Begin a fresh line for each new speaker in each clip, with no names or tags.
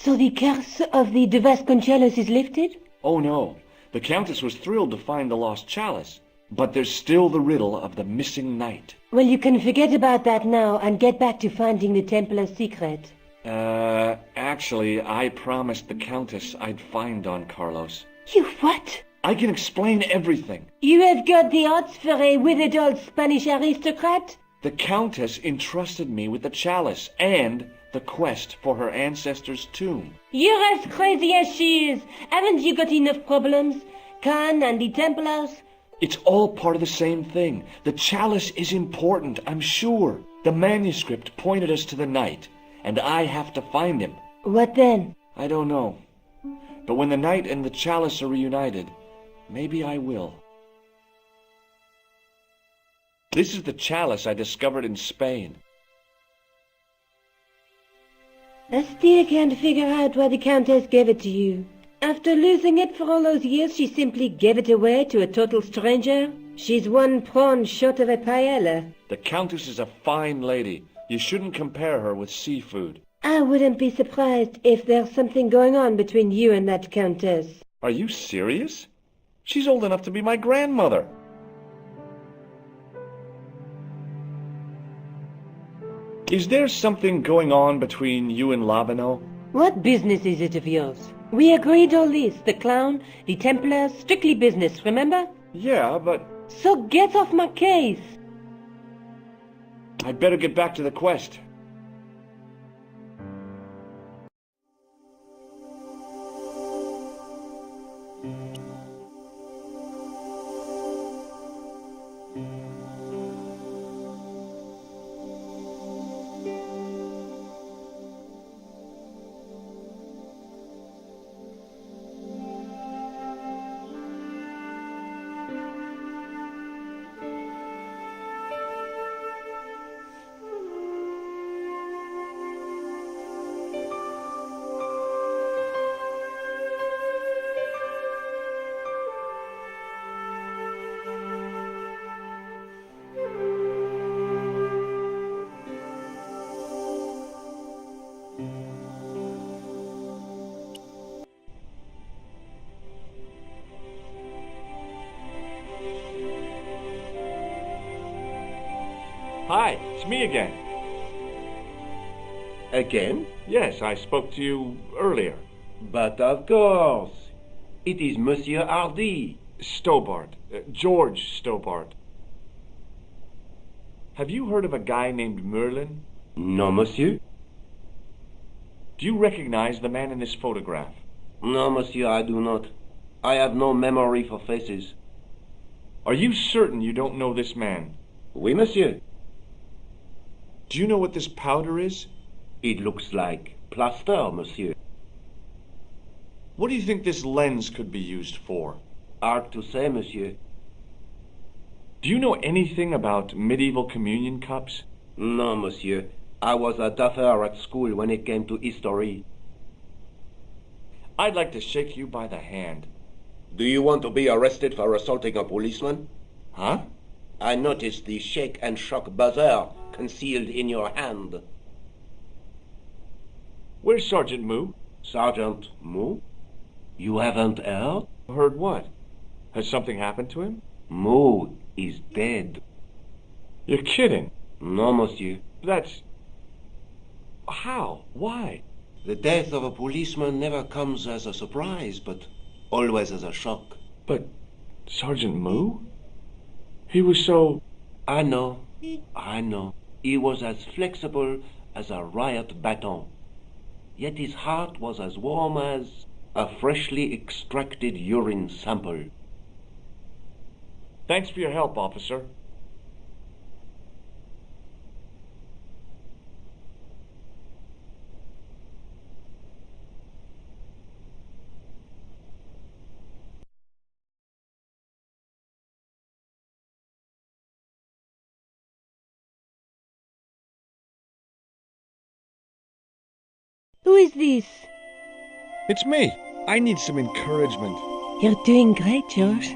So the curse of the Vasconcelos is lifted?
Oh no, the Countess was thrilled to find the lost chalice. But there's still the riddle of the missing knight.
Well, you can forget about that now and get back to finding the Templar's secret.
Actually, I promised the Countess I'd find Don Carlos.
You what?
I can explain everything.
You have got the odds for a withered old Spanish aristocrat?
The Countess entrusted me with the chalice and the quest for her ancestor's tomb.
You're as crazy as she is. Haven't you got enough problems? Khan and the Templars?
It's all part of the same thing. The chalice is important, I'm sure. The manuscript pointed us to the knight, and I have to find him.
What then?
I don't know. But when the knight and the chalice are reunited, maybe I will. This is the chalice I discovered in Spain.
I still can't figure out why the Countess gave it to you. After losing it for all those years, she simply gave it away to a total stranger? She's one prawn short of a paella.
The Countess is a fine lady. You shouldn't compare her with seafood.
I wouldn't be surprised if there's something going on between you and that Countess.
Are you serious? She's old enough to be my grandmother. Is there something going on between you and Lavino?
What business is it of yours? We agreed all this, the clown, the Templars, strictly business, remember?
Yeah, but
So get off my case.
I'd better get back to the quest. Hi, it's me again.
Again?
Yes, I spoke to you earlier.
But of course. It is Monsieur Hardy.
Stobart. George Stobart. Have you heard of a guy named Merlin?
No, monsieur.
Do you recognize the man in this photograph?
No, monsieur, I do not. I have no memory for faces.
Are you certain you don't know this man?
Oui, monsieur.
Do you know what this powder is?
It looks like plaster, monsieur.
What do you think this lens could be used for?
Hard to say, monsieur.
Do you know anything about medieval communion cups?
No, monsieur. I was a duffer at school when it came to history.
I'd like to shake you by the hand.
Do you want to be arrested for assaulting a policeman?
Huh?
I noticed the shake and shock buzzer concealed in your hand.
Where's Sergeant Moo?
Sergeant Moo? You haven't heard?
Heard what? Has something happened to him?
Moo is dead.
You're kidding.
No, monsieur.
That's... How? Why?
The death of a policeman never comes as a surprise, but always as a shock.
But Sergeant Moo? He was so...
I know. He was as flexible as a riot baton. Yet his heart was as warm as a freshly extracted urine sample.
Thanks for your help, officer.
Who is this?
It's me. I need some encouragement.
You're doing great, George.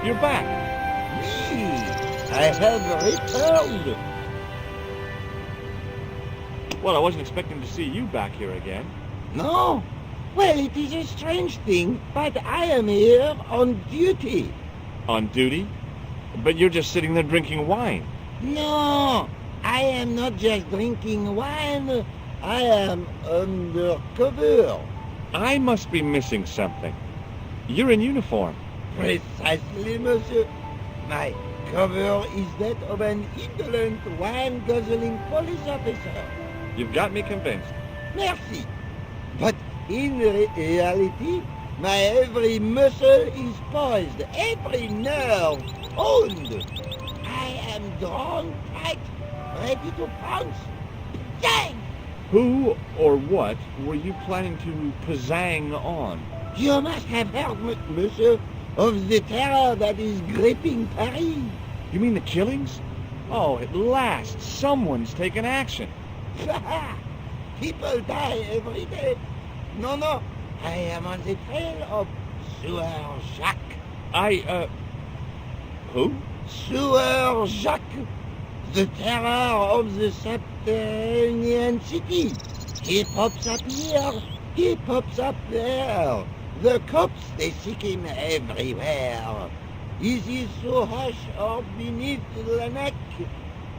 You're back.
Me, I have returned.
Well, I wasn't expecting to see you back here again.
No? Well, it is a strange thing, but I am here on duty.
On duty? But you're just sitting there drinking wine.
No, I am not just drinking wine. I am undercover.
I must be missing something. You're in uniform.
Precisely, monsieur. My cover is that of an indolent, wine-guzzling police officer.
You've got me convinced.
Merci. But in reality, my every muscle is poised, every nerve honed. I am drawn tight, ready to pounce. Bang!
Who or what were you planning to pizzang on?
You must have heard, monsieur, of the terror that is gripping Paris.
You mean the killings? Oh, at last, someone's taken action.
People die every day. No, I am on the trail of Sewer Jacques.
Who?
Sewer Jacques, the terror of the subterranean city. He pops up here, he pops up there. The cops, they seek him everywhere. Is he so hush or beneath the neck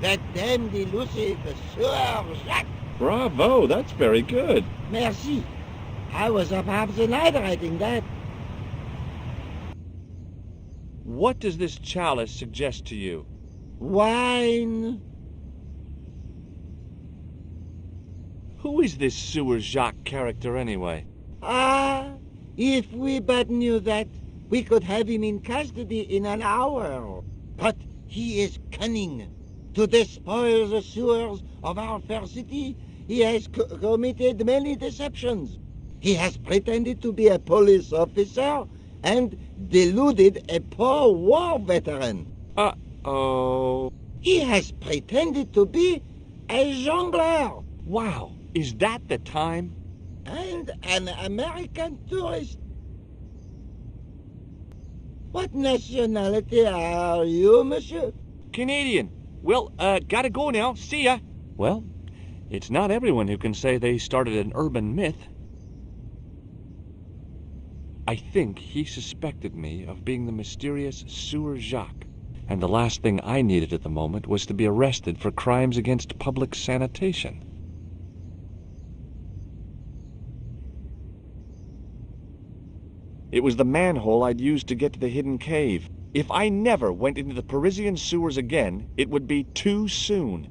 that damned elusive Sewer Jacques?
Bravo, that's very good.
Merci. I was up half the night writing that.
What does this chalice suggest to you?
Wine.
Who is this Sewer Jacques character anyway?
Ah, if we but knew that, we could have him in custody in an hour. But he is cunning. To despoil the sewers of our fair city, he has committed many deceptions. He has pretended to be a police officer and deluded a poor war veteran.
Uh-oh.
He has pretended to be a jongleur
Wow, is that the time?
and an American tourist. What nationality are you, monsieur?
Canadian. Well, gotta go now. See ya. Well, it's not everyone who can say they started an urban myth. I think he suspected me of being the mysterious Sewer Jacques, and the last thing I needed at the moment was to be arrested for crimes against public sanitation. It was the manhole I'd used to get to the hidden cave. If I never went into the Parisian sewers again, it would be too soon.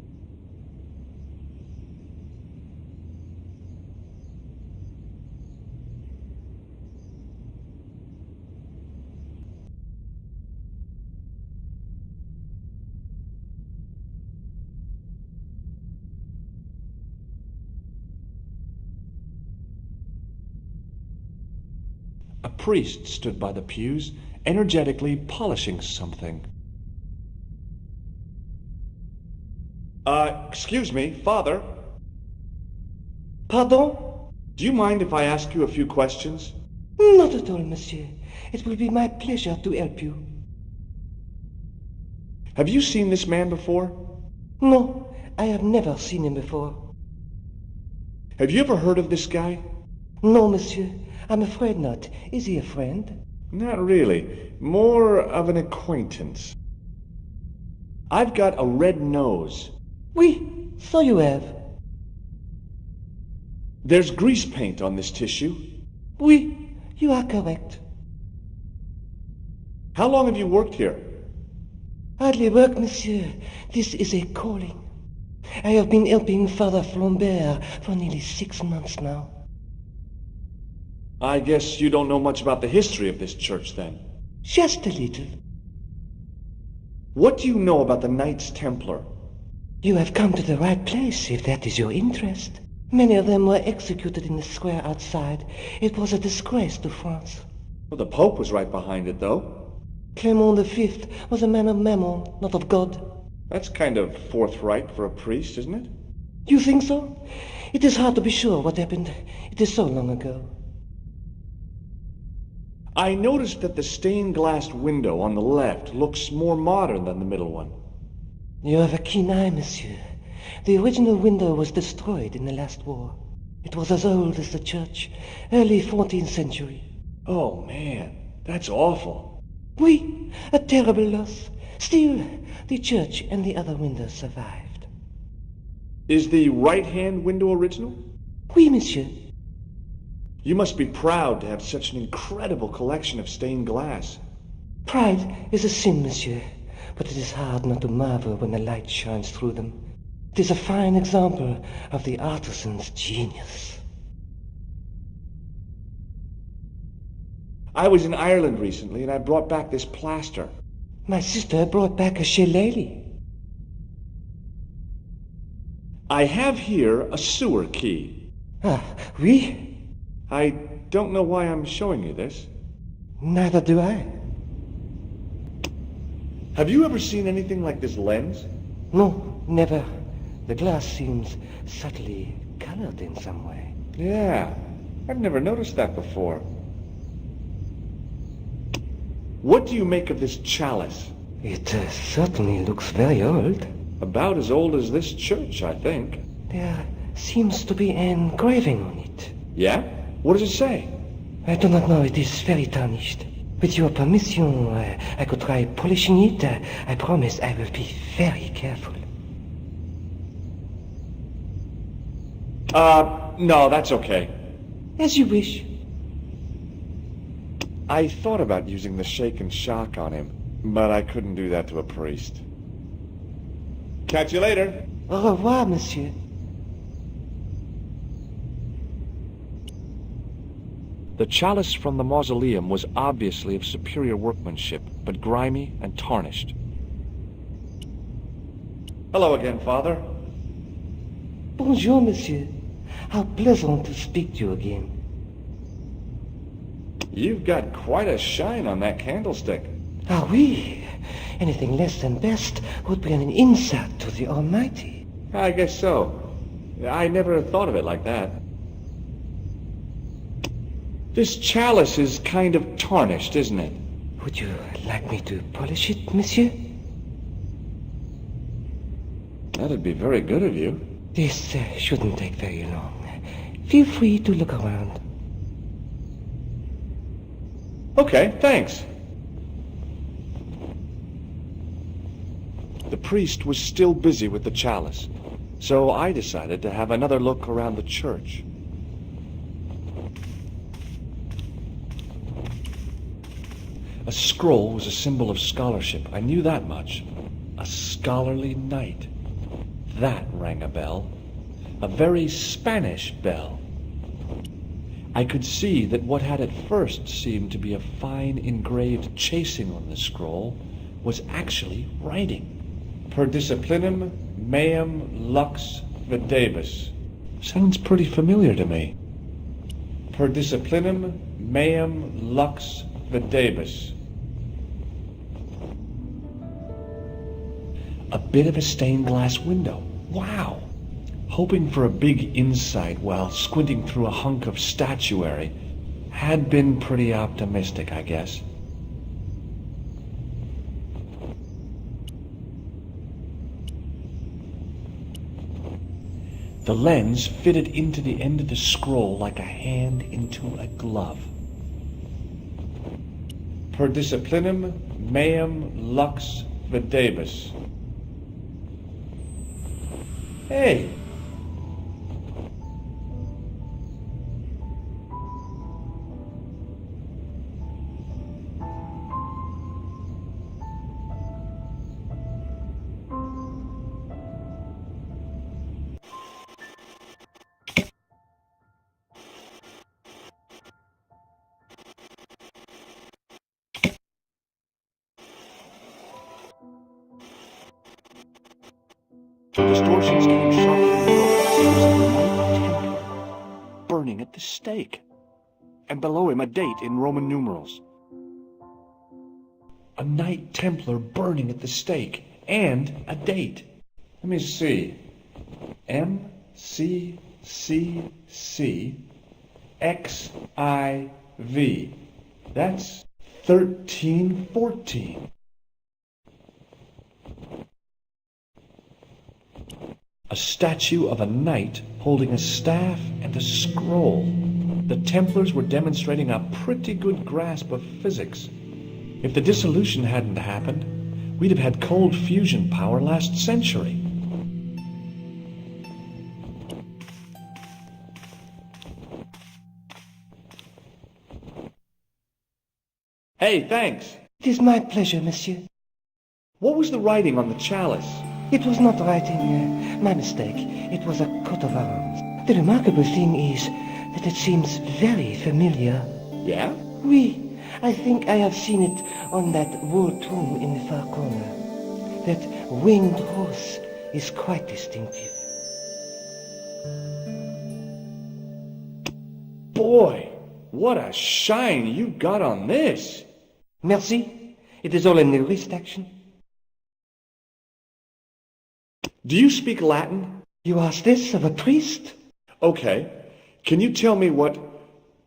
A priest stood by the pews, energetically polishing something. Excuse me, Father.
Pardon?
Do you mind if I ask you a few questions?
Not at all, monsieur. It will be my pleasure to help you.
Have you seen this man before?
No, I have never seen him before.
Have you ever heard of this guy?
No, monsieur. I'm afraid not. Is he a friend?
Not really. More of an acquaintance. I've got a red nose.
Oui, so you have.
There's grease paint on this tissue.
Oui, you are correct.
How long have you worked here?
Hardly work, monsieur. This is a calling. I have been helping Father Flambert for nearly 6 months now.
I guess you don't know much about the history of this church, then.
Just a little.
What do you know about the Knights Templar?
You have come to the right place, if that is your interest. Many of them were executed in the square outside. It was a disgrace to France.
Well, the Pope was right behind it, though.
Clement V was a man of mammon, not of God.
That's kind of forthright for a priest, isn't it?
You think so? It is hard to be sure what happened. It is so long ago.
I noticed that the stained glass window on the left looks more modern than the middle one.
You have a keen eye, monsieur. The original window was destroyed in the last war. It was as old as the church, early 14th century.
Oh, man, that's awful.
Oui, a terrible loss. Still, the church and the other windows survived.
Is the right-hand window original?
Oui, monsieur.
You must be proud to have such an incredible collection of stained glass.
Pride is a sin, monsieur, but it is hard not to marvel when the light shines through them. It is a fine example of the artisan's genius.
I was in Ireland recently, and I brought back this plaster.
My sister brought back a shillelagh.
I have here a sewer key.
Ah, oui?
I don't know why I'm showing you this.
Neither do I.
Have you ever seen anything like this lens?
No, never. The glass seems subtly colored in some way.
Yeah, I've never noticed that before. What do you make of this chalice?
It certainly looks very old.
About as old as this church, I think.
There seems to be an engraving on it.
Yeah? What does it say?
I do not know. It is very tarnished. With your permission, I could try polishing it. I promise I will be very careful.
No, that's okay.
As you wish.
I thought about using the shake and shock on him, but I couldn't do that to a priest. Catch you later.
Au revoir, monsieur.
The chalice from the mausoleum was obviously of superior workmanship, but grimy and tarnished. Hello again, Father.
Bonjour, monsieur. How pleasant to speak to you again.
You've got quite a shine on that candlestick.
Ah, oui. Anything less than best would be an insult to the Almighty.
I guess so. I never thought of it like that. This chalice is kind of tarnished, isn't it?
Would you like me to polish it, monsieur?
That'd be very good of you.
This shouldn't take very long. Feel free to look around.
Okay, thanks. The priest was still busy with the chalice, so I decided to have another look around the church. A scroll was a symbol of scholarship. I knew that much. A scholarly knight. That rang a bell. A very Spanish bell. I could see that what had at first seemed to be a fine engraved chasing on the scroll was actually writing. Per disciplinum meum lux videbus. Sounds pretty familiar to me. Per disciplinum meum lux videbus. A bit of a stained glass window. Wow! Hoping for a big insight while squinting through a hunk of statuary had been pretty optimistic, I guess. The lens fitted into the end of the scroll like a hand into a glove. Per disciplinum meum lux videbus. Hey! The distortions came sharply low. Burning at the stake. And below him a date in Roman numerals. A Knight Templar burning at the stake. And a date. Let me see. MCCC XIV. That's 1314. A statue of a knight holding a staff and a scroll. The Templars were demonstrating a pretty good grasp of physics. If the dissolution hadn't happened, we'd have had cold fusion power last century. Hey, thanks.
It is my pleasure, monsieur.
What was the writing on the chalice?
It was not writing, my mistake. It was a coat of arms. The remarkable thing is that it seems very familiar.
Yeah?
Oui, I think I have seen it on that wall tomb in the far corner. That winged horse is quite distinctive.
Boy, what a shine you got on this.
Merci. It is all in the wrist action.
Do you speak Latin?
You ask this of a priest?
Okay. Can you tell me what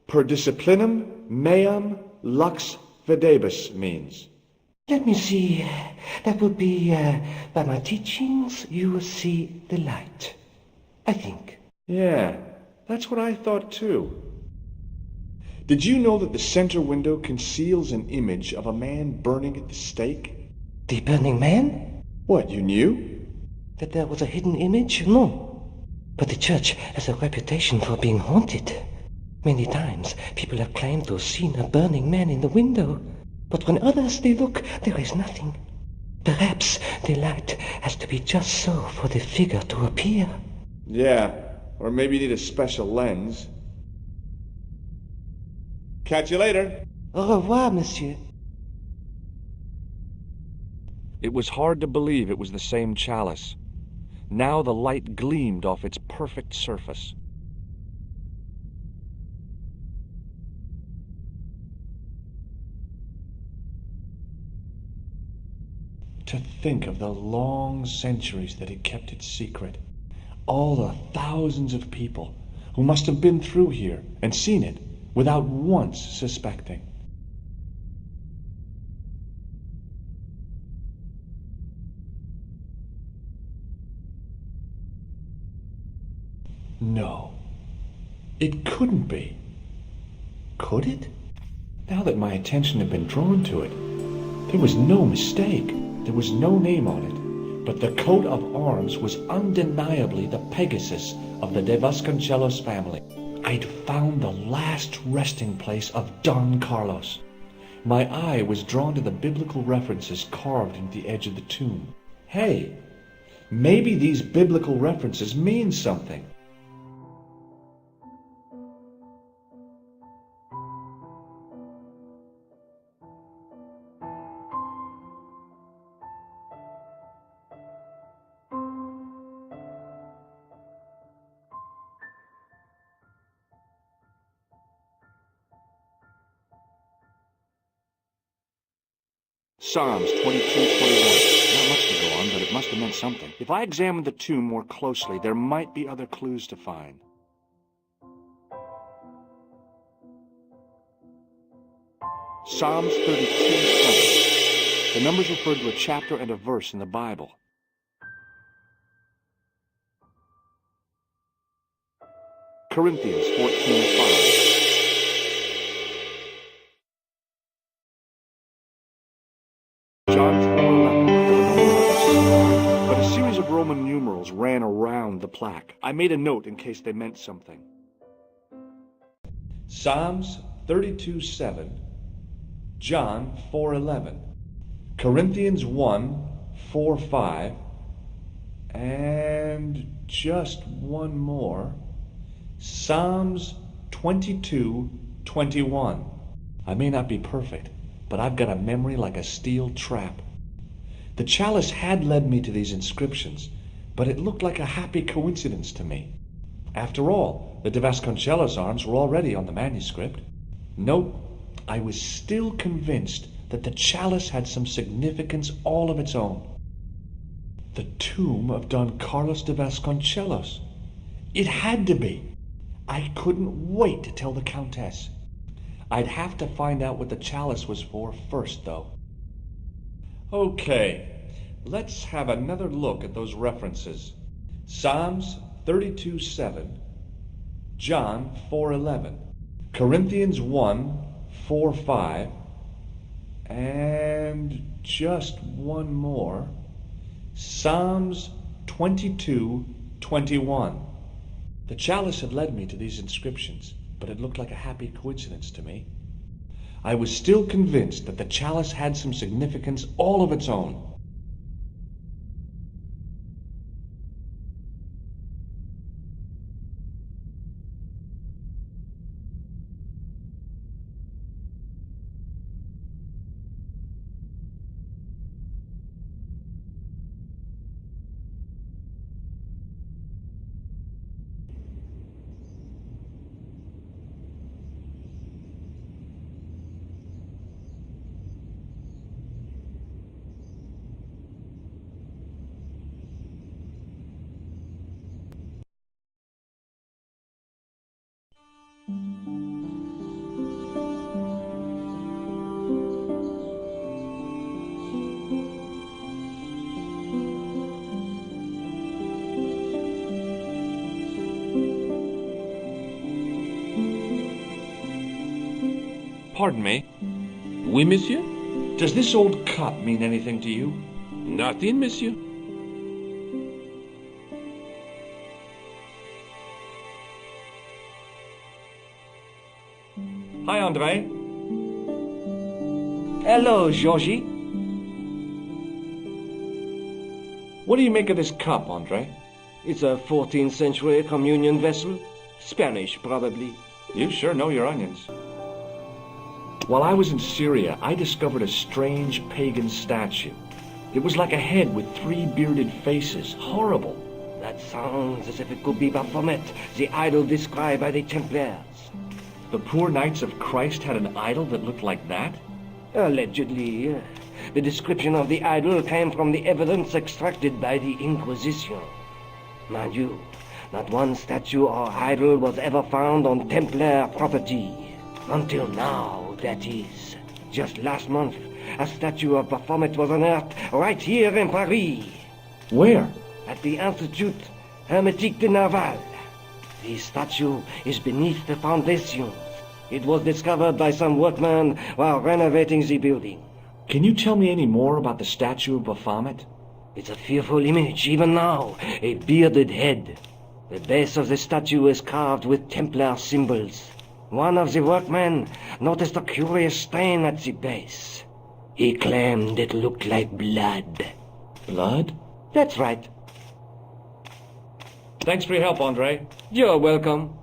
per disciplinum meam lux videbus means?
Let me see. That would be, by my teachings, you will see the light. I think.
Yeah, that's what I thought too. Did you know that the center window conceals an image of a man burning at the stake?
The burning man?
What, you knew?
That there was a hidden image? No. But the church has a reputation for being haunted. Many times people have claimed to have seen a burning man in the window. But when others they look, there is nothing. Perhaps the light has to be just so for the figure to appear.
Yeah, or maybe you need a special lens. Catch you later.
Au revoir, monsieur.
It was hard to believe it was the same chalice. Now the light gleamed off its perfect surface. To think of the long centuries that it kept it secret. All the thousands of people who must have been through here and seen it without once suspecting. No, it couldn't be. Could it? Now that my attention had been drawn to it, there was no mistake. There was no name on it, but the coat of arms was undeniably the Pegasus of the De Vasconcelos family. I'd found the last resting place of Don Carlos. My eye was drawn to the biblical references carved into the edge of the tomb. Hey, maybe these biblical references mean something. Psalms 22:21. Not much to go on, but it must have meant something. If I examined the tomb more closely, there might be other clues to find. Psalms 32:7. The numbers referred to a chapter and a verse in the Bible. Corinthians 14:5. John 4:11. But a series of Roman numerals ran around the plaque. I made a note in case they meant something. Psalms 32:7. John 4:11. Corinthians 1:4-5. And just one more. Psalms 22:21. I may not be perfect, but I've got a memory like a steel trap. The chalice had led me to these inscriptions, but it looked like a happy coincidence to me. After all, the De Vasconcelos arms were already on the manuscript. Nope, I was still convinced that the chalice had some significance all of its own. The tomb of Don Carlos de Vasconcelos. It had to be. I couldn't wait to tell the Countess. I'd have to find out what the chalice was for first, though. Okay, let's have another look at those references. Psalms 32:7, John 4:11, Corinthians 1:4-5, and just one more, Psalms 22:21. The chalice had led me to these inscriptions, but it looked like a happy coincidence to me. I was still convinced that the chalice had some significance all of its own. Pardon me.
Oui, monsieur?
Does this old cup mean anything to you?
Nothing, monsieur.
Hi, Andre.
Hello, Georgie.
What do you make of this cup, Andre?
It's a 14th century communion vessel. Spanish, probably.
You sure know your onions. While I was in Syria, I discovered a strange pagan statue. It was like a head with 3 bearded faces. Horrible.
That sounds as if it could be Baphomet, the idol described by the Templars.
The poor Knights of Christ had an idol that looked like that?
Allegedly. The description of the idol came from the evidence extracted by the Inquisition. Mind you, not one statue or idol was ever found on Templar property. Until now, that is. Just last month, a statue of Baphomet was unearthed right here in Paris.
Where?
At the Institut Hermétique de Naval. The statue is beneath the foundations. It was discovered by some workmen while renovating the building.
Can you tell me any more about the statue of Baphomet?
It's a fearful image, even now. A bearded head. The base of the statue is carved with Templar symbols. One of the workmen noticed a curious stain at the base. He claimed it looked like blood.
Blood?
That's right.
Thanks for your help, Andre.
You're welcome.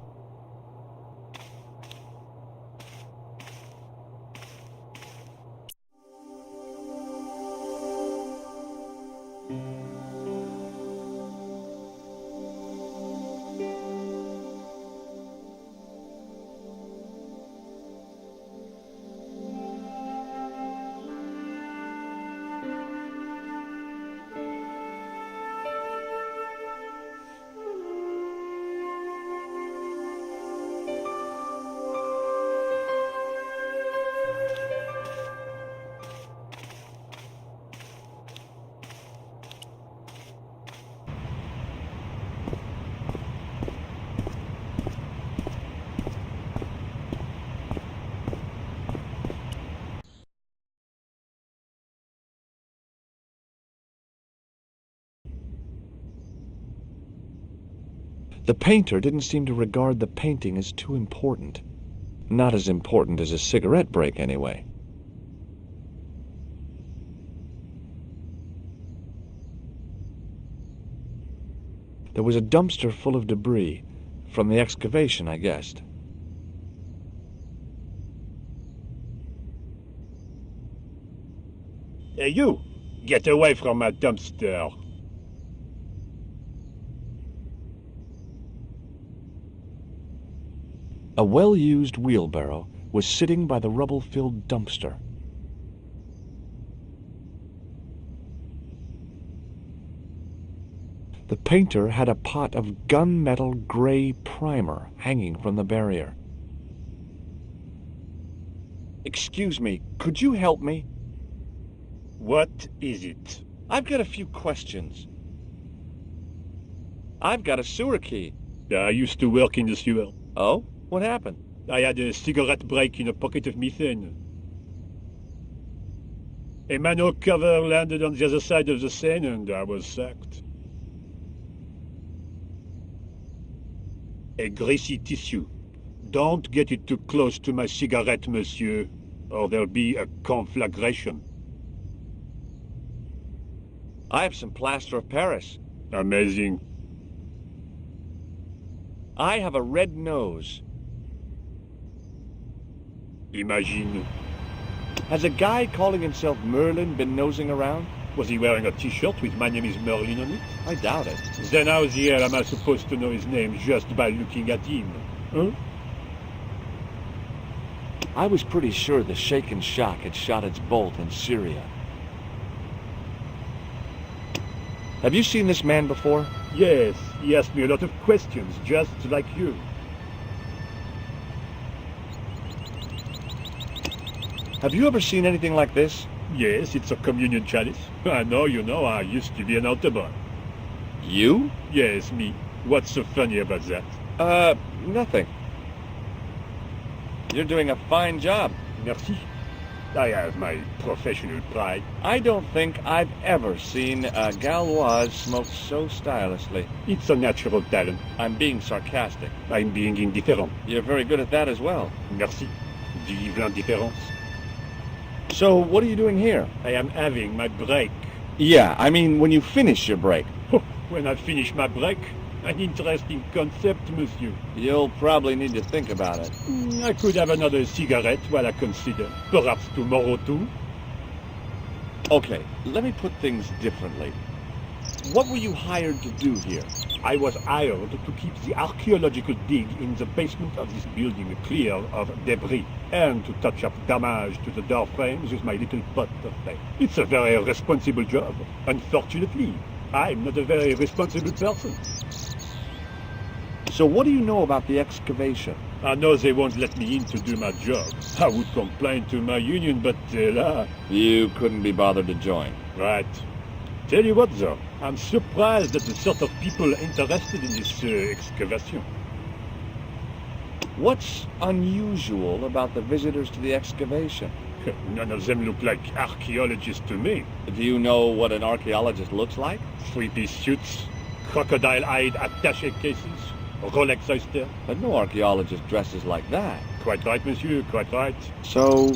The painter didn't seem to regard the painting as too important. Not as important as a cigarette break, anyway. There was a dumpster full of debris, from the excavation, I guessed.
Hey, you! Get away from my dumpster!
A well-used wheelbarrow was sitting by the rubble-filled dumpster. The painter had a pot of gunmetal gray primer hanging from the barrier. Excuse me, could you help me?
What is it?
I've got a few questions. I've got a sewer key.
I used to work in the sewer.
Oh? What happened?
I had a cigarette break in a pocket of methane. A manhole cover landed on the other side of the Seine and I was sacked. A greasy tissue. Don't get it too close to my cigarette, monsieur, or there'll be a conflagration.
I have some plaster of Paris.
Amazing.
I have a red nose.
Imagine.
Has a guy calling himself Merlin been nosing around?
Was he wearing a t-shirt with "My name is Merlin" on it?
I doubt it.
Then how the hell am I supposed to know his name just by looking at him? Huh?
I was pretty sure the shaken shock had shot its bolt in Syria. Have you seen this man before?
Yes, he asked me a lot of questions, just like you.
Have you ever seen anything like this?
Yes, it's a communion chalice. I know, I used to be an altar boy.
You?
Yes, me. What's so funny about that?
Nothing. You're doing a fine job.
Merci. I have my professional pride.
I don't think I've ever seen a Gauloise smoke so stylishly.
It's a natural talent.
I'm being sarcastic.
I'm being indifferent.
You're very good at that as well.
Merci. Vive l'indifférence.
So, what are you doing here?
I am having my break.
Yeah, I mean when you finish your break.
When I finish my break, an interesting concept, monsieur.
You'll probably need to think about it.
I could have another cigarette while I consider. Perhaps tomorrow too.
Okay, let me put things differently. What were you hired to do here?
I was hired to keep the archaeological dig in the basement of this building clear of debris and to touch up damage to the door frames with my little pot of paint. It's a very responsible job. Unfortunately, I'm not a very responsible person.
So what do you know about the excavation?
I know they won't let me in to do my job. I would complain to my union, but
You couldn't be bothered to join.
Right. Tell you what, though, I'm surprised at the sort of people interested in this excavation.
What's unusual about the visitors to the excavation?
None of them look like archaeologists to me.
Do you know what an archaeologist looks like?
Three-piece suits, crocodile-eyed attaché cases, Rolex oyster.
But no archaeologist dresses like that.
Quite right, monsieur, quite right.
So,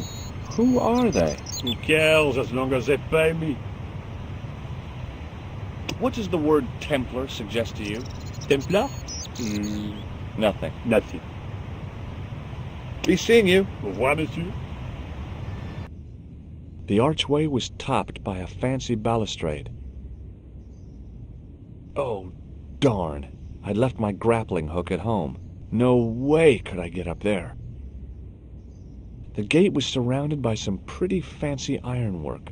who are they?
Who cares as long as they pay me?
What does the word Templar suggest to you?
Templar?
Nothing.
Nothing.
Be seeing you.
Au revoir, monsieur.
The archway was topped by a fancy balustrade. Oh, darn. I'd left my grappling hook at home. No way could I get up there. The gate was surrounded by some pretty fancy ironwork.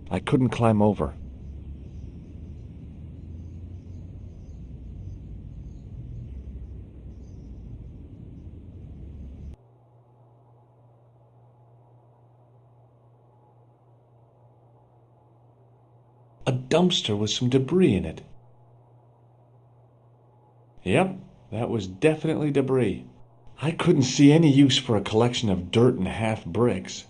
I couldn't climb over. A dumpster with some debris in it. Yep, that was definitely debris. I couldn't see any use for a collection of dirt and half bricks.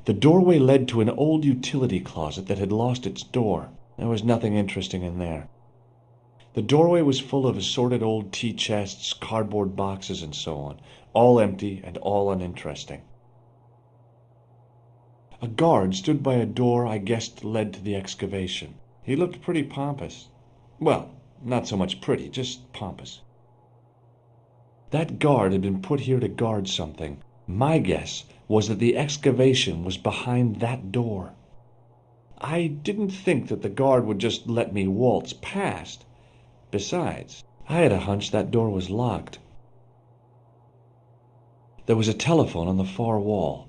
The doorway led to an old utility closet that had lost its door. There was nothing interesting in there. The doorway was full of assorted old tea chests, cardboard boxes, and so on, all empty and all uninteresting. A guard stood by a door I guessed led to the excavation. He looked pretty pompous. Well, not so much pretty, just pompous. That guard had been put here to guard something. My guess was that the excavation was behind that door. I didn't think that the guard would just let me waltz past. Besides, I had a hunch that door was locked. There was a telephone on the far wall.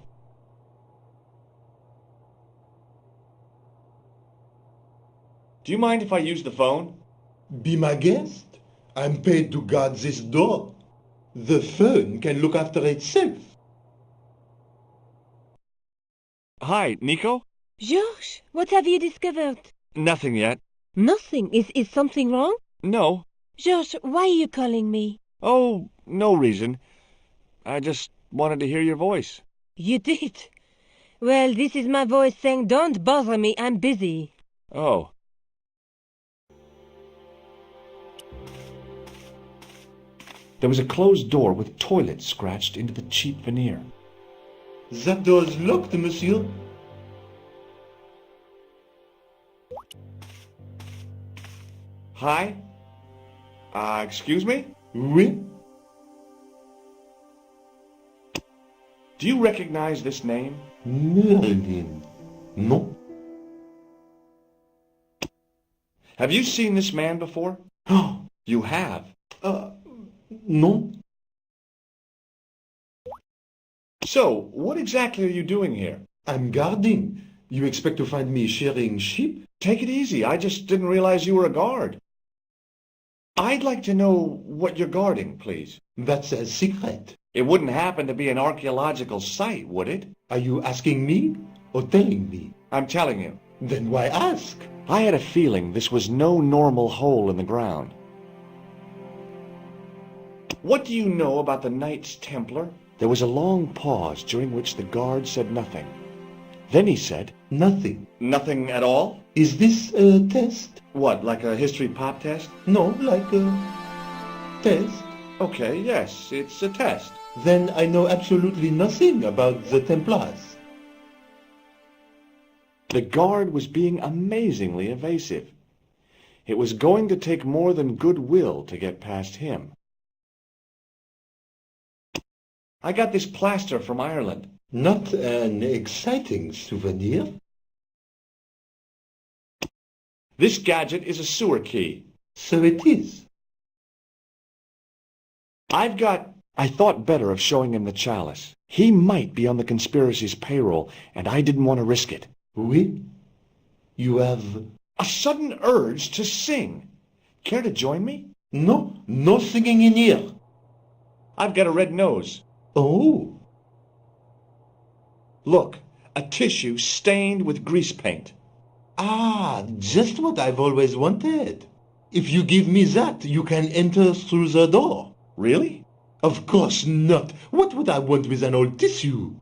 Do you mind if I use the phone?
Be my guest. I'm paid to guard this door. The phone can look after itself.
Hi, Nico?
Georges, what have you discovered?
Nothing yet.
Nothing. Is something wrong?
No.
Georges, why are you calling me?
Oh, no reason. I just wanted to hear your voice.
You did. Well, this is my voice saying, don't bother me, I'm busy.
Oh. There was a closed door with toilet scratched into the cheap veneer.
That door's locked, monsieur.
Hi? Excuse me?
Oui?
Do you recognize this name?
Merlin. Non?
Have you seen this man before?
Oh,
You have.
non?
So, what exactly are you doing here?
I'm guarding. You expect to find me shearing sheep?
Take it easy. I just didn't realize you were a guard. I'd like to know what you're guarding, please.
That's a secret.
It wouldn't happen to be an archaeological site, would it?
Are you asking me or telling me?
I'm telling you.
Then why ask?
I had a feeling this was no normal hole in the ground. What do you know about the Knights Templar? There was a long pause during which the guard said nothing. Then he said,
Nothing.
Nothing at all?
Is this a test?
What, like a history pop test?
No, like a test.
Okay, yes, it's a test.
Then I know absolutely nothing about the Templars.
The guard was being amazingly evasive. It was going to take more than goodwill to get past him. I got this plaster from Ireland.
Not an exciting souvenir.
This gadget is a sewer key.
So it is.
I thought better of showing him the chalice. He might be on the conspiracy's payroll, and I didn't want to risk it.
Oui? You have...
A sudden urge to sing. Care to join me?
No, no singing in here.
I've got a red nose.
Oh,
Look, a tissue stained with grease paint.
just what I've always wanted. If you give me that, you can enter through the door.
Really?
Of course not. What would I want with an old tissue?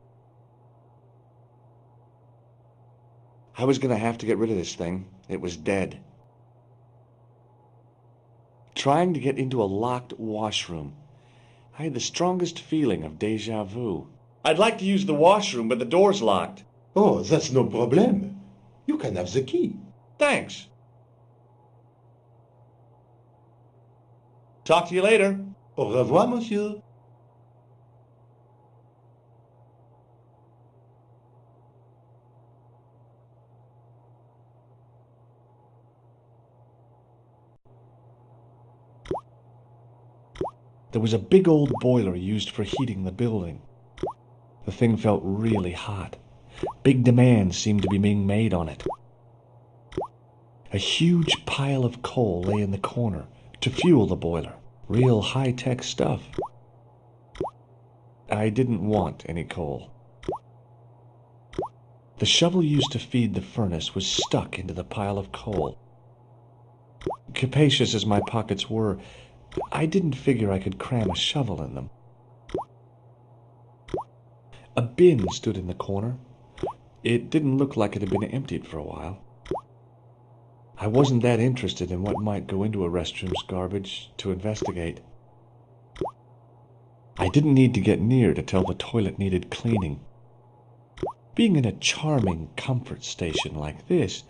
I was going to have to get rid of this thing. It was dead. Trying to get into a locked washroom. I had the strongest feeling of déjà vu. I'd like to use the washroom, but the door's locked.
Oh, that's no problem. You can have the key.
Thanks. Talk to you later.
Au revoir, monsieur.
There was a big old boiler used for heating the building. The thing felt really hot. Big demands seemed to be being made on it. A huge pile of coal lay in the corner to fuel the boiler. Real high-tech stuff. I didn't want any coal. The shovel used to feed the furnace was stuck into the pile of coal. Capacious as my pockets were, I didn't figure I could cram a shovel in them. A bin stood in the corner. It didn't look like it had been emptied for a while. I wasn't that interested in what might go into a restroom's garbage to investigate. I didn't need to get near to tell the toilet needed cleaning. Being in a charming comfort station like this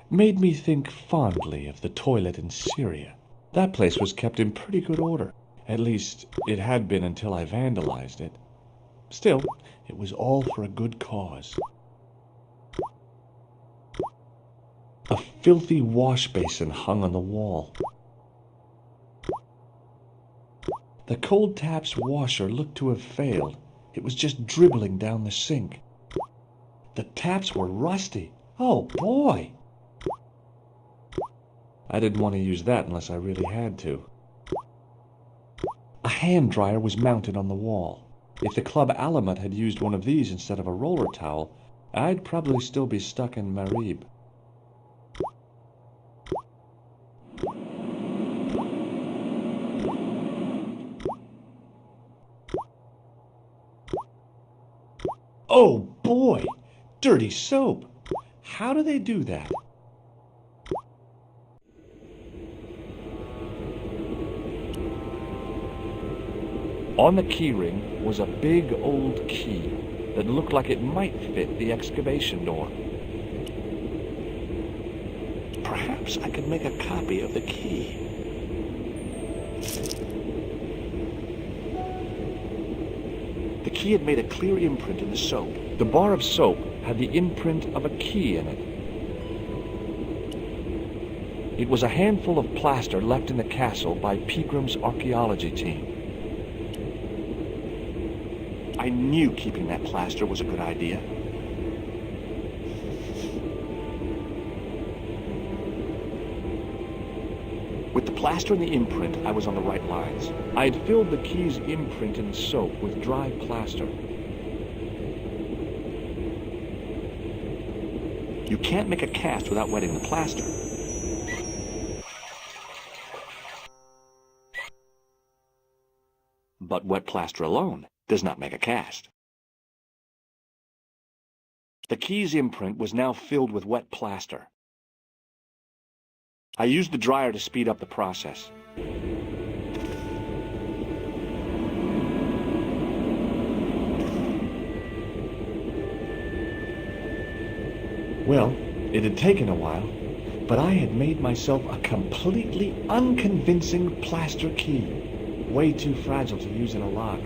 made me think fondly of the toilet in Syria. That place was kept in pretty good order. At least, it had been until I vandalized it. Still, it was all for a good cause. A filthy wash basin hung on the wall. The cold tap's washer looked to have failed. It was just dribbling down the sink. The taps were rusty. Oh, boy! I didn't want to use that unless I really had to. A hand dryer was mounted on the wall. If the Club Alamet had used one of these instead of a roller towel, I'd probably still be stuck in Marib. Oh boy! Dirty soap! How do they do that? On the keyring was a big old key that looked like it might fit the excavation door. Perhaps I could make a copy of the key. The key had made a clear imprint in the soap. The bar of soap had the imprint of a key in it. It was a handful of plaster left in the castle by Pegram's archaeology team. I knew keeping that plaster was a good idea. With the plaster and the imprint, I was on the right lines. I had filled the key's imprint in soap with dry plaster. You can't make a cast without wetting the plaster. But wet plaster alone does not make a cast. The key's imprint was now filled with wet plaster. I used the dryer to speed up the process. Well, it had taken a while, but I had made myself a completely unconvincing plaster key, way too fragile to use in a lock.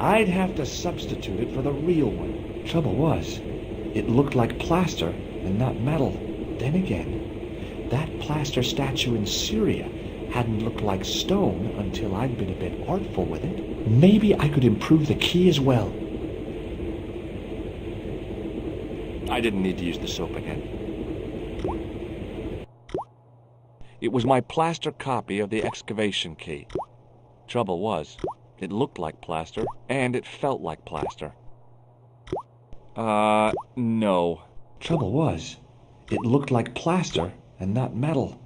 I'd have to substitute it for the real one. Trouble was, it looked like plaster and not metal. Then again, that plaster statue in Syria hadn't looked like stone until I'd been a bit artful with it. Maybe I could improve the key as well. I didn't need to use the soap again. It was my plaster copy of the excavation key. Trouble was, it looked like plaster, and it felt like plaster. No. Trouble was, it looked like plaster and not metal.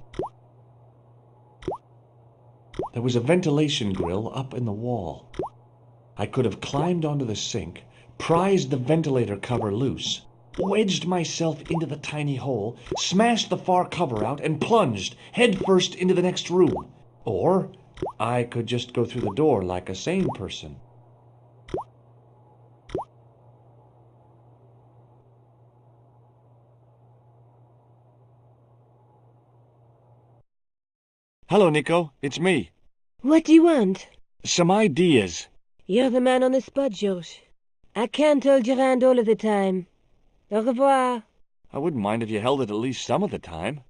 There was a ventilation grill up in the wall. I could have climbed onto the sink, prized the ventilator cover loose, wedged myself into the tiny hole, smashed the far cover out, and plunged headfirst into the next room. Or I could just go through the door like a sane person. Hello, Nico. It's me.
What do you want?
Some ideas.
You're the man on the spot, George. I can't hold your hand all of the time. Au revoir.
I wouldn't mind if you held it at least some of the time.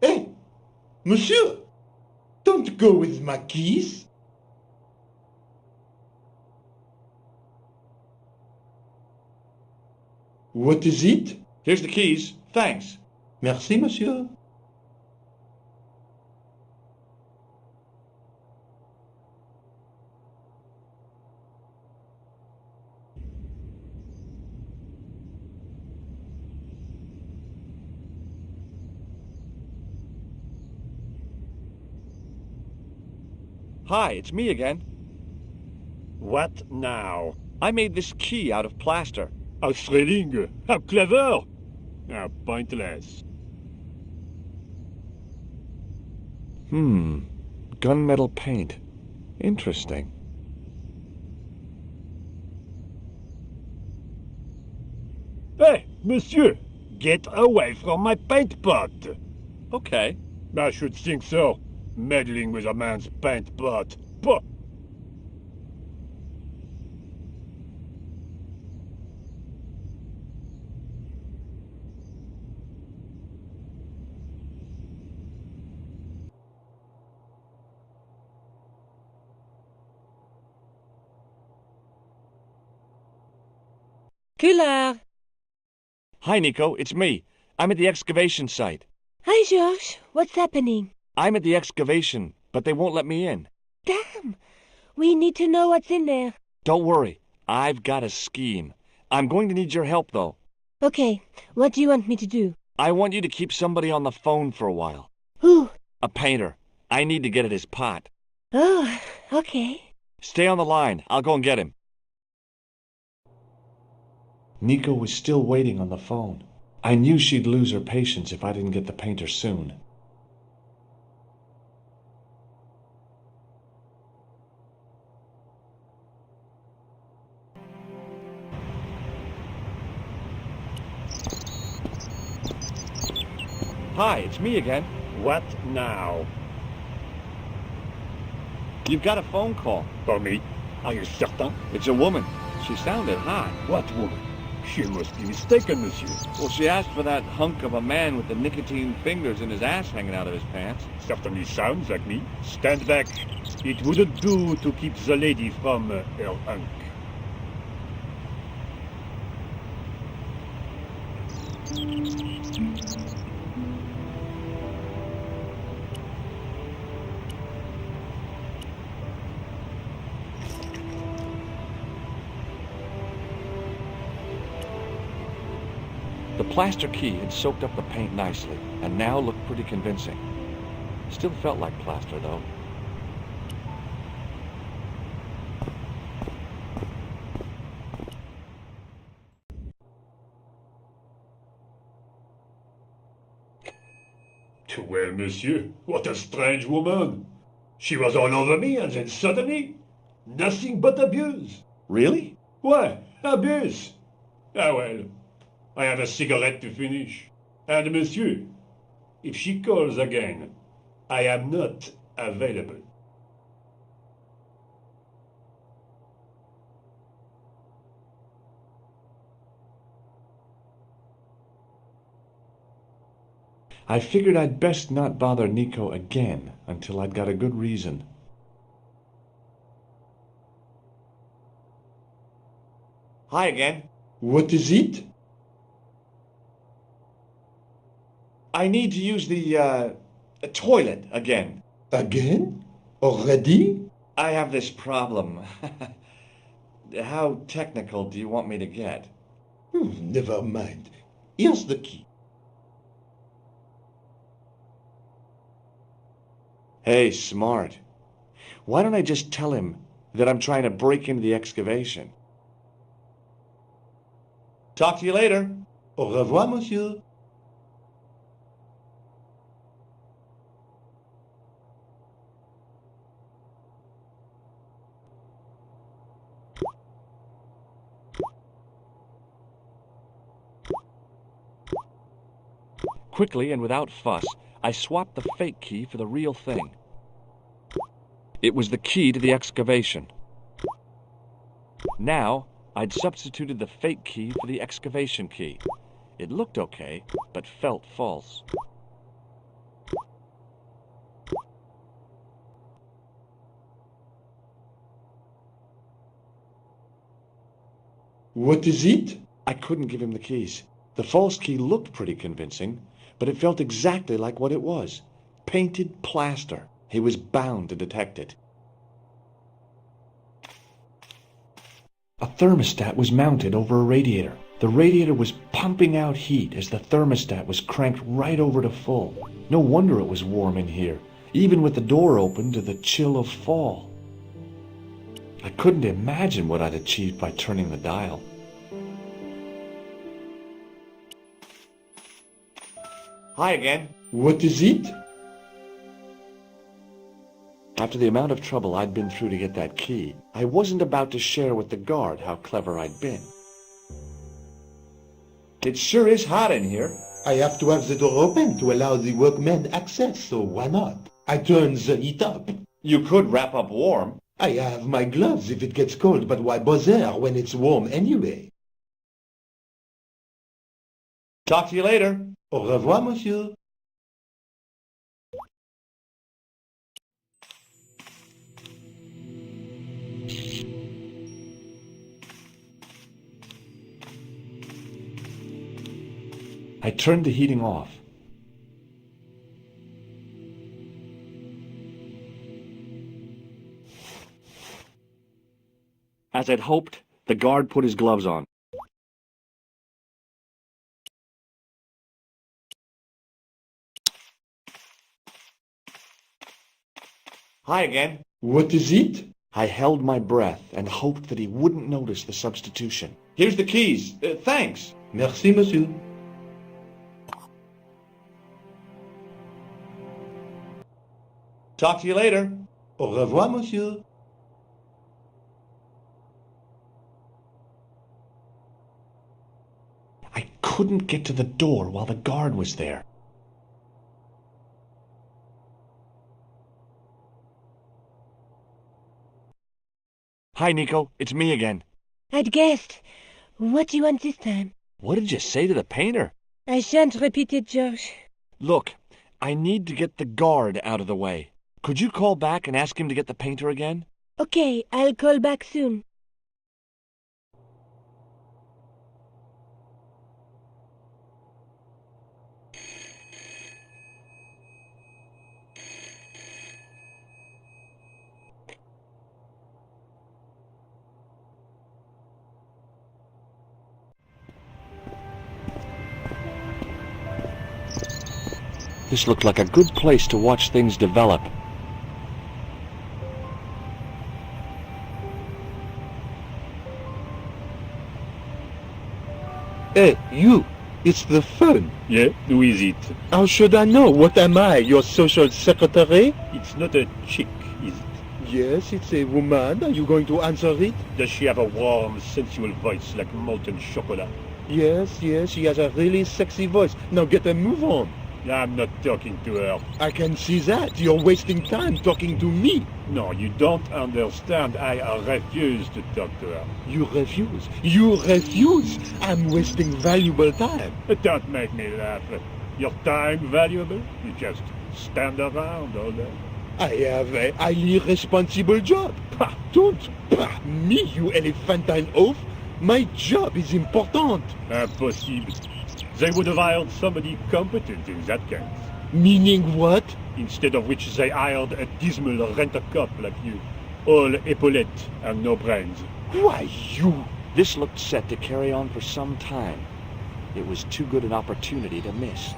Hey, monsieur, don't go with my keys. What is it?
Here's the keys. Thanks.
Merci, monsieur.
Hi, it's me again.
What now?
I made this key out of plaster.
How thrilling! How clever! How pointless.
Gunmetal paint. Interesting.
Hey, monsieur! Get away from my paint pot!
Okay.
I should think so. Meddling with a man's paint pot. Pah!
Coulard.
Hi, Nico. It's me. I'm at the excavation site.
Hi, Georges. What's happening?
I'm at the excavation, but they won't let me in.
Damn. We need to know what's in there.
Don't worry. I've got a scheme. I'm going to need your help, though.
Okay, what do you want me to do?
I want you to keep somebody on the phone for a while.
Who?
A painter. I need to get at his pot.
Oh, okay.
Stay on the line. I'll go and get him. Nico was still waiting on the phone. I knew she'd lose her patience if I didn't get the painter soon. Hi, it's me again.
What now?
You've got a phone call.
For me? Are you certain?
It's a woman. She sounded hot.
What woman? She must be mistaken, monsieur.
Well, she asked for that hunk of a man with the nicotine fingers and his ass hanging out of his pants.
Certainly sounds like me. Stand back. It wouldn't do to keep the lady from her hunk.
The plaster key had soaked up the paint nicely, and now looked pretty convincing. Still felt like plaster, though.
Well, monsieur, what a strange woman. She was all over me, and then suddenly, nothing but abuse.
Really?
Why, abuse? Ah well, I have a cigarette to finish. And monsieur, if she calls again, I am not available.
I figured I'd best not bother Nico again until I'd got a good reason. Hi again.
What is it?
I need to use the toilet again.
Again? Already?
I have this problem. How technical do you want me to get?
Never mind. Here's the key.
Hey, smart. Why don't I just tell him that I'm trying to break into the excavation? Talk to you later.
Au revoir, monsieur.
Quickly and without fuss, I swapped the fake key for the real thing. It was the key to the excavation. Now, I'd substituted the fake key for the excavation key. It looked okay, but felt false.
What is it?
I couldn't give him the keys. The false key looked pretty convincing, but it felt exactly like what it was. Painted plaster. He was bound to detect it. A thermostat was mounted over a radiator. The radiator was pumping out heat as the thermostat was cranked right over to full. No wonder it was warm in here, even with the door open to the chill of fall. I couldn't imagine what I'd achieved by turning the dial. Hi again.
What is it?
After the amount of trouble I'd been through to get that key, I wasn't about to share with the guard how clever I'd been. It sure is hot in here.
I have to have the door open to allow the workmen access, so why not? I turn the heat up.
You could wrap up warm.
I have my gloves if it gets cold, but why bother when it's warm anyway?
Talk to you later.
Au revoir, monsieur.
I turned the heating off. As I'd hoped, the guard put his gloves on. Hi again.
What is it?
I held my breath and hoped that he wouldn't notice the substitution. Here's the keys. Thanks.
Merci, monsieur.
Talk to you later.
Au revoir, monsieur.
I couldn't get to the door while the guard was there. Hi, Nico. It's me again.
I'd guessed. What do you want this time?
What did you say to the painter?
I shan't repeat it, George.
Look, I need to get the guard out of the way. Could you call back and ask him to get the painter again?
Okay, I'll call back soon.
This looked like a good place to watch things develop.
Hey, you! It's the phone.
Yeah, who is it?
How should I know? What am I, your social secretary?
It's not a chick, is it?
Yes, it's a woman. Are you going to answer it?
Does she have a warm, sensual voice like molten chocolate?
Yes, she has a really sexy voice. Now get a move on.
I'm not talking to her.
I can see that. You're wasting time talking to me.
No, you don't understand. I refuse to talk to her.
You refuse. You refuse. I'm wasting valuable time.
Don't make me laugh. Your time valuable? You just stand around all day.
I have a highly responsible job. Pah, don't pah me, you elephantine oaf. My job is important.
Impossible. They would have hired somebody competent in that case.
Meaning what?
Instead of which they hired a dismal rent-a-cop like you. All epaulettes and no brains.
Why, you...
This looked set to carry on for some time. It was too good an opportunity to miss.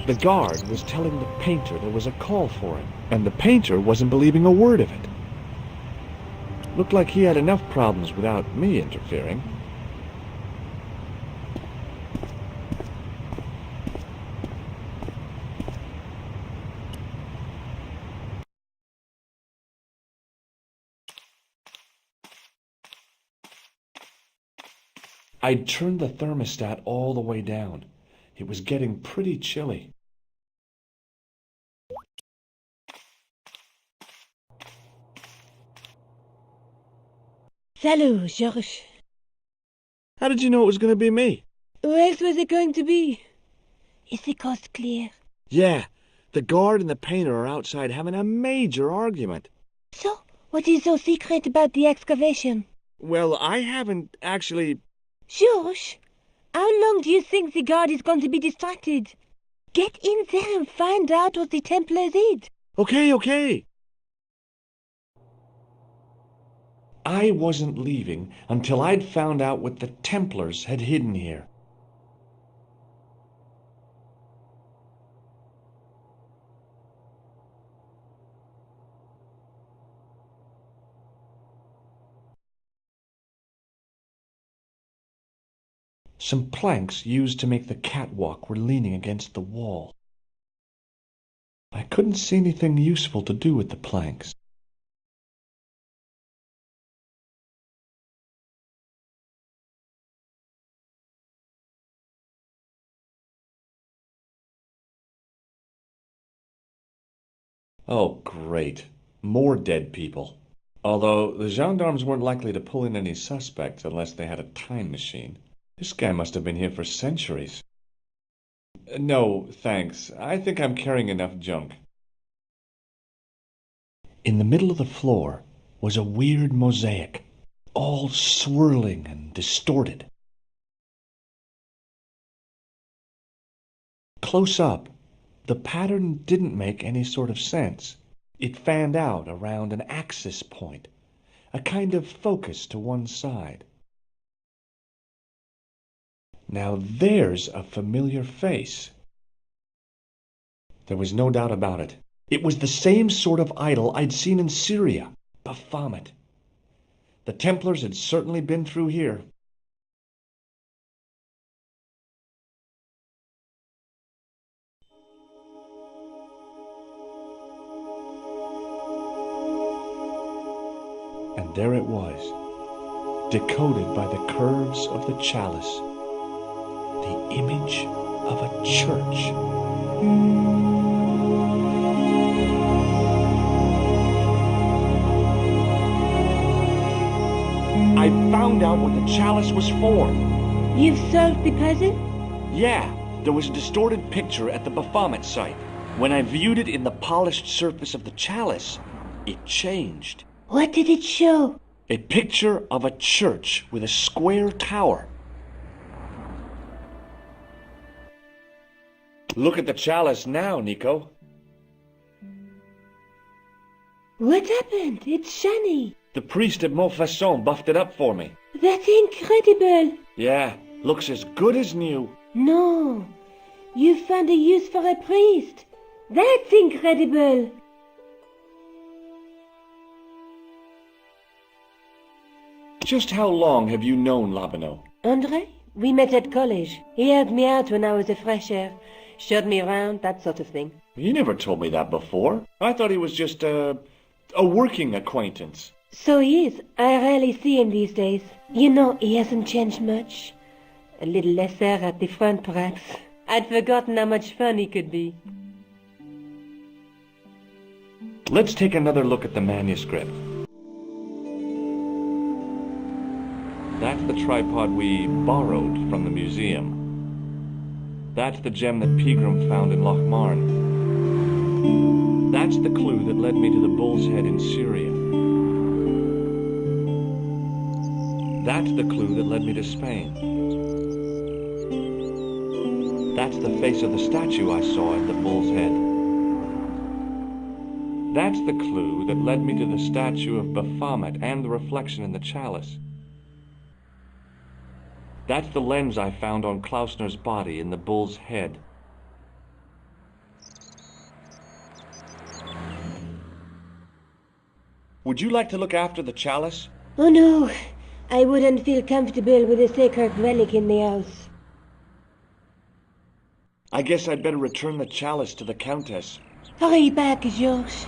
The guard was telling the painter there was a call for him, and the painter wasn't believing a word of it. Looked like he had enough problems without me interfering. I'd turned the thermostat all the way down. It was getting pretty chilly.
Salut, George.
How did you know it was going to be me?
Who else was it going to be? Is the coast clear?
Yeah, the guard and the painter are outside having a major argument.
So, what is so secret about the excavation?
Well, I haven't actually...
George, how long do you think the guard is going to be distracted? Get in there and find out what the Templars did.
Okay. I wasn't leaving until I'd found out what the Templars had hidden here. Some planks used to make the catwalk were leaning against the wall. I couldn't see anything useful to do with the planks. Oh, great. More dead people. Although the gendarmes weren't likely to pull in any suspects unless they had a time machine. This guy must have been here for centuries. No, thanks. I think I'm carrying enough junk. In the middle of the floor was a weird mosaic, all swirling and distorted. Close up, the pattern didn't make any sort of sense. It fanned out around an axis point, a kind of focus to one side. Now there's a familiar face. There was no doubt about it. It was the same sort of idol I'd seen in Syria, Baphomet. The Templars had certainly been through here. And there it was, decoded by the curves of the chalice, the image of a church. I found out what the chalice was for.
You've solved the puzzle?
Yeah, there was a distorted picture at the Baphomet site. When I viewed it in the polished surface of the chalice, it changed.
What did it show?
A picture of a church with a square tower. Look at the chalice now, Nico.
What happened? It's shiny.
The priest at Montfaucon buffed it up for me.
That's incredible.
Yeah, looks as good as new.
No, you found a use for a priest. That's incredible.
Just how long have you known Labano?
Andre? We met at college. He helped me out when I was a fresher. Showed me around, that sort of thing.
You never told me that before. I thought he was just a working acquaintance.
So he is. I rarely see him these days. You know, he hasn't changed much. A little lesser at the front, perhaps. I'd forgotten how much fun he could be.
Let's take another look at the manuscript. That's the tripod we borrowed from the museum. That's the gem that Pegram found in Lochmarn. That's the clue that led me to the bull's head in Syria. That's the clue that led me to Spain. That's the face of the statue I saw at the bull's head. That's the clue that led me to the statue of Baphomet and the reflection in the chalice. That's the lens I found on Klausner's body in the bull's head. Would you like to look after the chalice?
Oh no, I wouldn't feel comfortable with a sacred relic in the house.
I guess I'd better return the chalice to the Countess.
Hurry back, Georges.